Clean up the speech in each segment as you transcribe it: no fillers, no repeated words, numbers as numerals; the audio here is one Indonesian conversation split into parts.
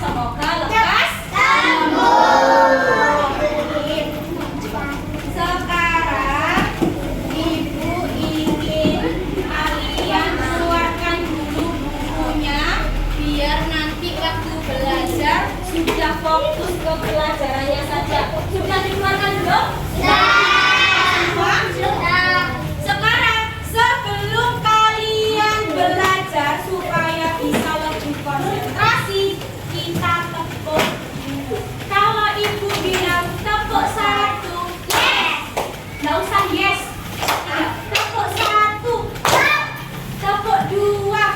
semoga lekas sembuh. Sekarang Ibu ingin kalian keluarkan dulu bukunya, biar nanti waktu belajar sudah fokus ke pelajarannya saja. Sudah dikeluarkan belum? Sudah. Sekarang sebelum kalian belajar supaya bisa lebih konsentrasi, kita tepuk dulu. Kalau Ibu bilang tepuk satu, yes. Nggak usah yes. Tepuk satu, tepuk dua.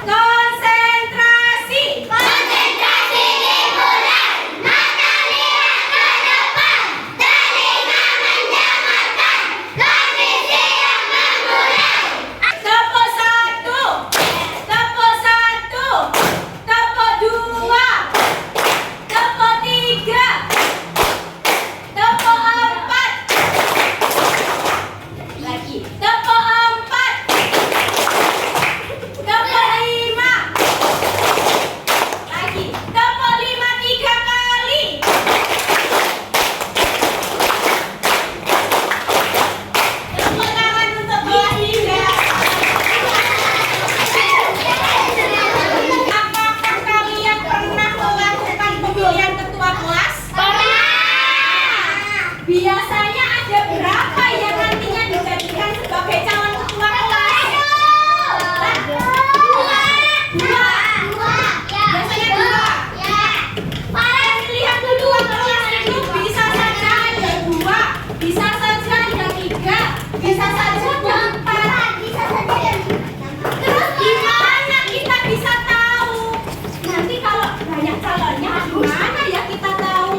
Konsentrasi. Konsentrasi dimulai, mata lihat ke depan, telinga mendengarkan, kondisi yang memulai. Tepuk satu, tepuk satu, tepuk dua, tepuk tiga, tepuk empat, lagi tepuk empat, tepuk lima, lagi tepuk lima 3 kali. Tepuk tangan untuk kelas 3. Apakah kalian pernah melakukan pemilihan ketua kelas? Biasanya ada berapa yang nantinya dijadikan sebagai calon ketua kelas? Dua. Biasanya dua. Kalian lihat ketua kelas itu bisa saja ada 2, bisa saja ada 3, bisa saja ada 4. Terus gimana kita bisa tahu? Nanti kalau banyak calonnya gimana ya kita tahu?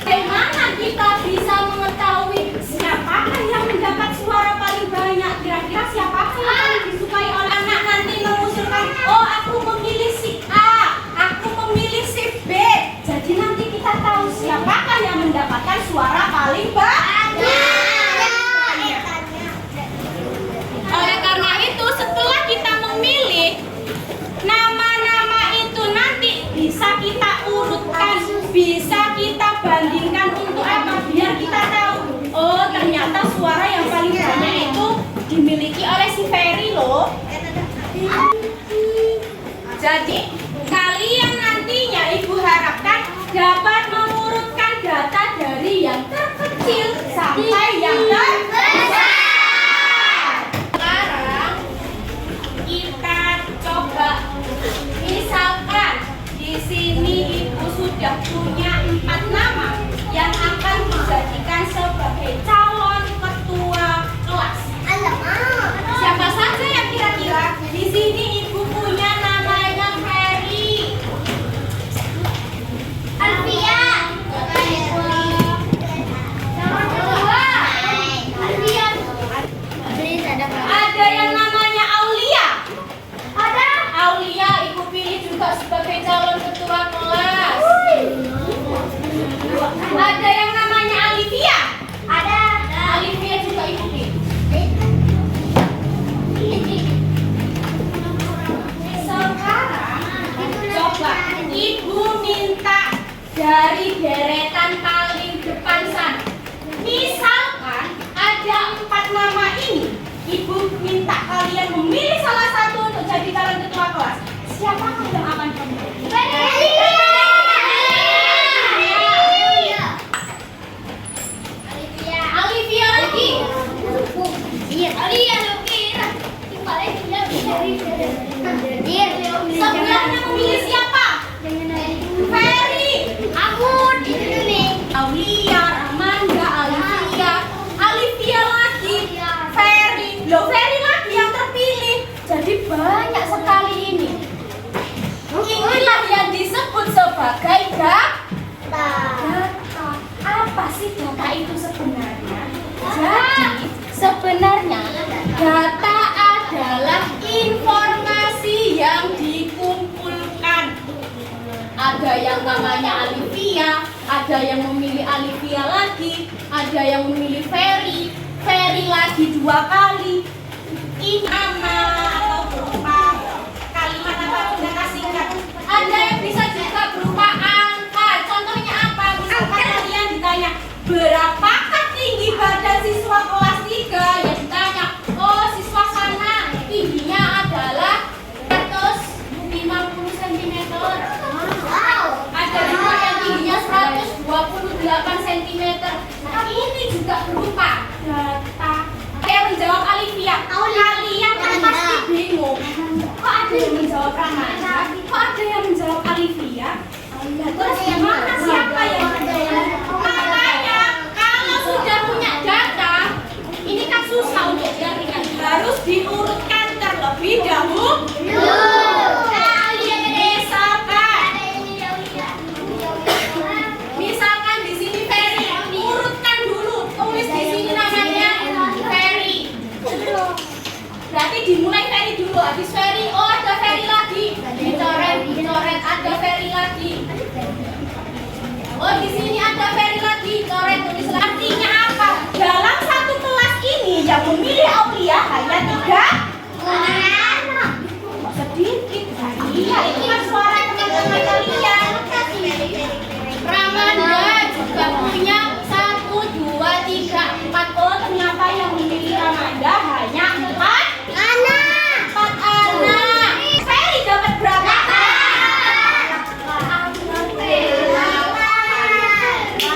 Bagaimana kita bisa mengetahui siapakah yang mendapat suara paling banyak? Kira-kira siapakah yang paling disukai oleh anak? Nanti mengusulkan, oh aku memilih si A, aku memilih si B. Jadi nanti kita tahu siapakah yang mendapatkan suara paling banyak. Oleh karena itu, setelah kita memilih, nama-nama itu nanti bisa kita urutkan, bisa kita bandingkan untuk apa? Biar kita tahu, oh ternyata suara yang paling banyak itu dimiliki oleh si Ferry loh. Jadi, kalian nantinya Ibu harapkan dapat mengurutkan data dari yang terkecil sampai yang terbesar. Sekarang kita coba, misalkan di sini Ibu sudah punya 4 nama yang akan dijadikan sebagai calon ketua kelas. Siapa saja yang kira-kira di sini Ibu punya namanya Ferry? Alfia. Ada yang namanya Aulia. Aulia Ibu pilih juga sebagai calon ketua kelas. Ada yang namanya Alivia. Alivia juga Ibu pilih. Sekarang coba Ibu minta dari deretan paling depan sana. Misalkan ada 4 nama ini, Ibu minta kalian memilih salah satu untuk jadi calon ketua kelas. Siapakah yang akan kamu pilih? Alivia lagi. Sebelumnya memilih siapa? Ferry. Aulia, Amanda, Alivia lagi, Ferry. Loh, Ferry lagi yang terpilih. Jadi banyak sekali ini. Inilah yang disebut sebagai data. Apa sih data itu sebenarnya? Jadi sebenarnya data adalah informasi yang dikumpulkan. Ada yang namanya Alivia, ada yang memilih Alivia lagi, ada yang memilih Ferry, Ferry lagi 2 kali. Ini nama atau berupa kalimat apa benda singkat. Ada yang bisa juga berupa data. Saya menjawab Alivia. Kalian kan pasti bingung. Kok ada yang menjawab Ramanda? Kok ada yang menjawab Alivia? Terus gimana siapa yang menjawab? Makanya kalau sudah punya data, ini kan susah untuk diartikan. Harus diurutkan terlebih dahulu. Misalkan di sini Ferry, urutkan dulu. Tulis di sini namanya Ferry. Berarti dimulai Ferry dulu. Habis Ferry, oh ada Ferry lagi. Dicoret, ada Ferry lagi. Oh di sini ada Ferry lagi. Coret, tulis lagi. Artinya apa? Dalam satu kelas ini yang memilih Aulia hanya 3 orang. Sedikit. Iya, itu kan suara teman-teman kalian. Ramanda juga punya 1, 2, 3, 4. Oh ternyata yang memilih Ramanda hanya 4 anak. Ferry dapat berapa?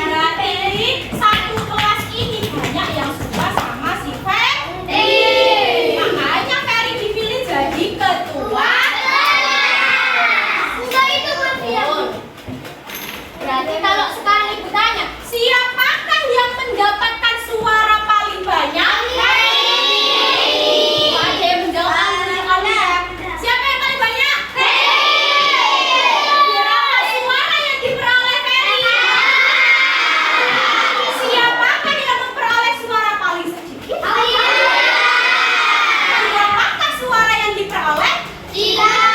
Berarti satu kelas ini banyak yang suka sama si Ferry. Makanya Ferry dipilih jadi ketua. Berarti kalau sekarang ibu tanya, siapakah yang mendapatkan suara paling banyak? Ada yang menjawab Aulia. Siapa yang paling banyak? Berapa suara yang diperoleh Ferry? Siapakah yang memperoleh suara paling sedikit? Berapakah suara yang diperoleh? 3.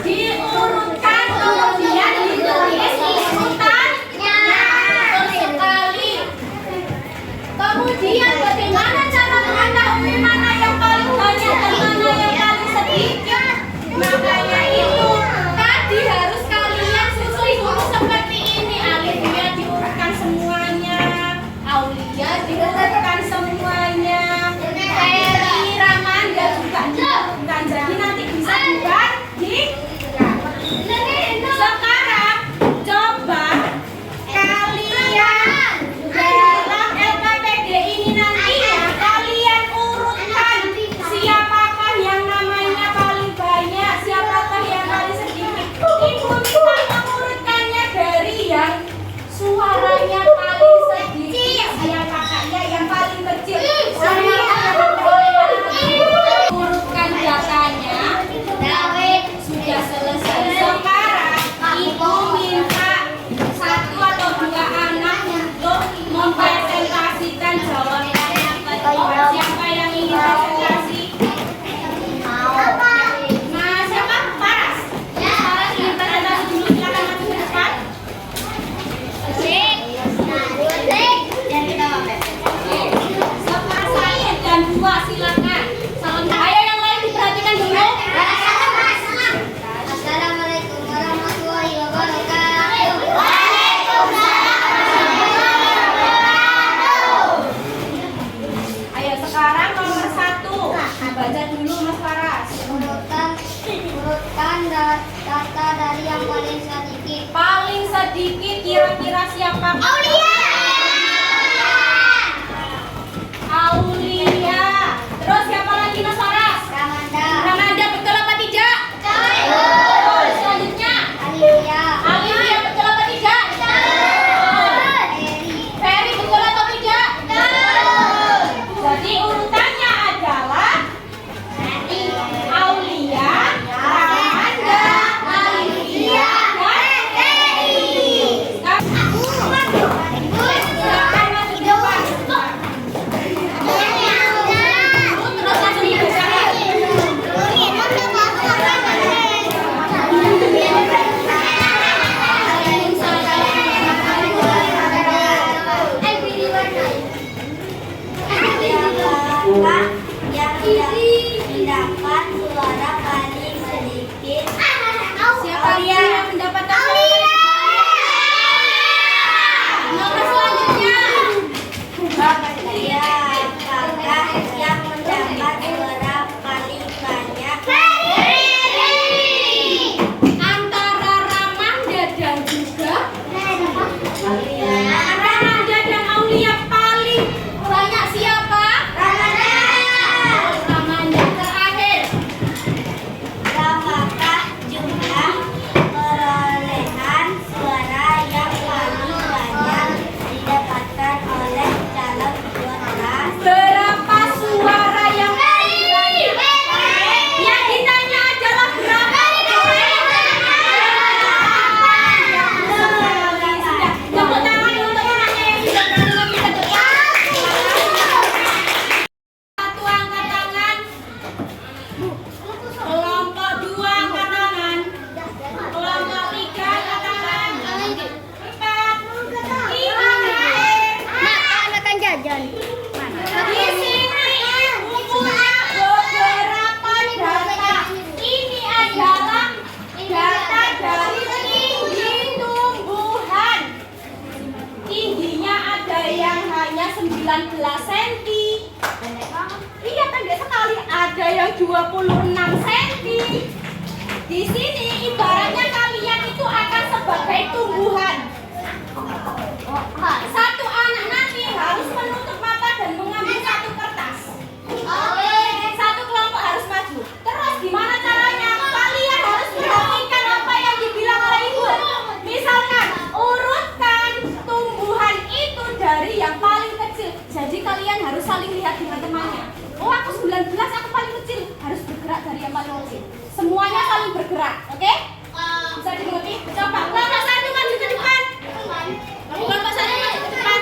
Diurutkan kemudian ditulis urutannya. Betul sekali. Kemudian bagaimana cara mengetahui mana yang paling banyak dan mana yang paling sedikit? Makanya itu tadi harus kalian susun dulu seperti ini. Alivia diurutkan semuanya, Aulia diurutkan semuanya, Ferry, Ramanda juga diurutkan. Jadi nanti bisa dibandingkan. Sekarang coba kalian dalam LKPD ini nanti ya kalian urutkan siapakah yang namanya paling banyak, siapakah yang paling sedikit. Ibu minta mengurutkannya dari yang suaranya paling sedikit, siapakahnya yang paling kecil. Urutkan datanya. Sudah selesai. Sekarang ibu minta 1 atau 2 anak untuk mempresentasikan jawabannya. Siapa yang ingin presentasi? Nah, siapa? Paras. Paras ingin presentasi dulu, silakan maju ke depan. Satu dan 2 silakan. Ayo yang lain diperhatikan dulu. Assalamualaikum warahmatullahi wabarakatuh. Ayo sekarang nomor 1. Baca dulu Mas Paras. Urutkan data dari yang paling sedikit. Paling sedikit kira-kira siapa? Aulia. Terus siapa lagi Mas Paras? Ramanda betul apa tidak? Betul. Selanjutnya Alivia betul apa tidak? Ferry betul atau tidak? Jadi urutannya adalah Aulia, Ramanda, Alivia, dan Ferry. Silakan maju depan. Terus langsung dibacakan. Yang mendapat suara paling sedikit. Siapa yang mendapatkan suara? Nomor selanjutnya. Siapakah yang mendapat suara paling banyak? 19 cm. Iya, pendek sekali. Ada yang 26 cm. Di sini ibaratnya kalian itu akan sebagai tumbuhan. Satu anak nanti harus menutup mata dan mengambil satu kertas. Satu kelompok harus maju. Terus gimana caranya? Kalian harus perhatikan apa yang dibilang oleh ibu. Misalkan urutkan tumbuhan itu dari yang paling kecil. Jadi kalian harus saling lihat dengan temannya. Oh, aku 19, aku paling kecil. Harus bergerak dari yang paling kecil. Semuanya saling bergerak, oke? Bisa dimengerti? Coba kelompok satu maju ke depan. Kelompok satu maju ke depan.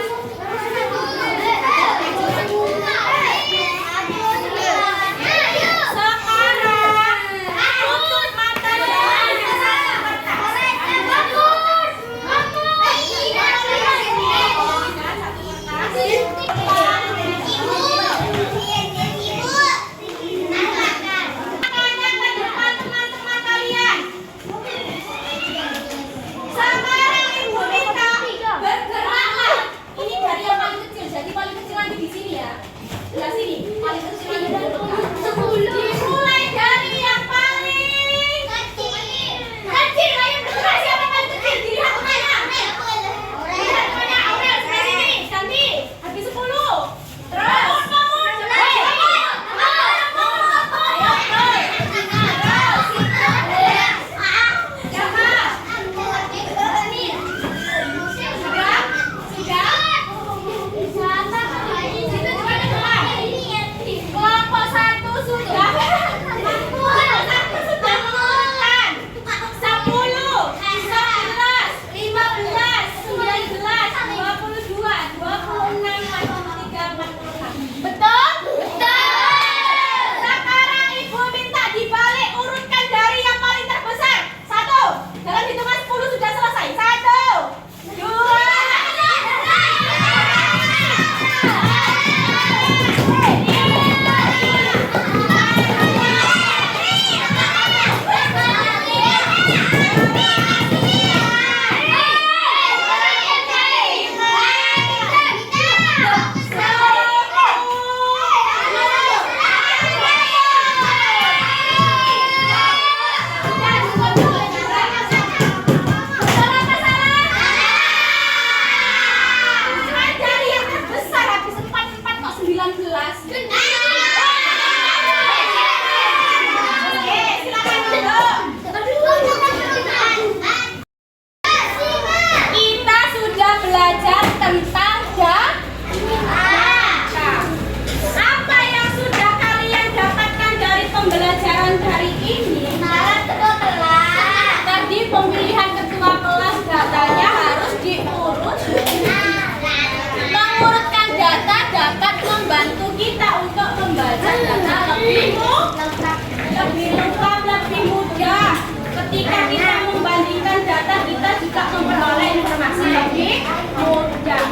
Lebih lengkap, lebih mudah. Ketika kita membandingkan data, kita juga memperoleh informasi lebih mudah.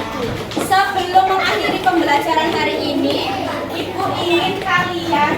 Sebelum mengakhiri pembelajaran hari ini, Ibu ingin kalian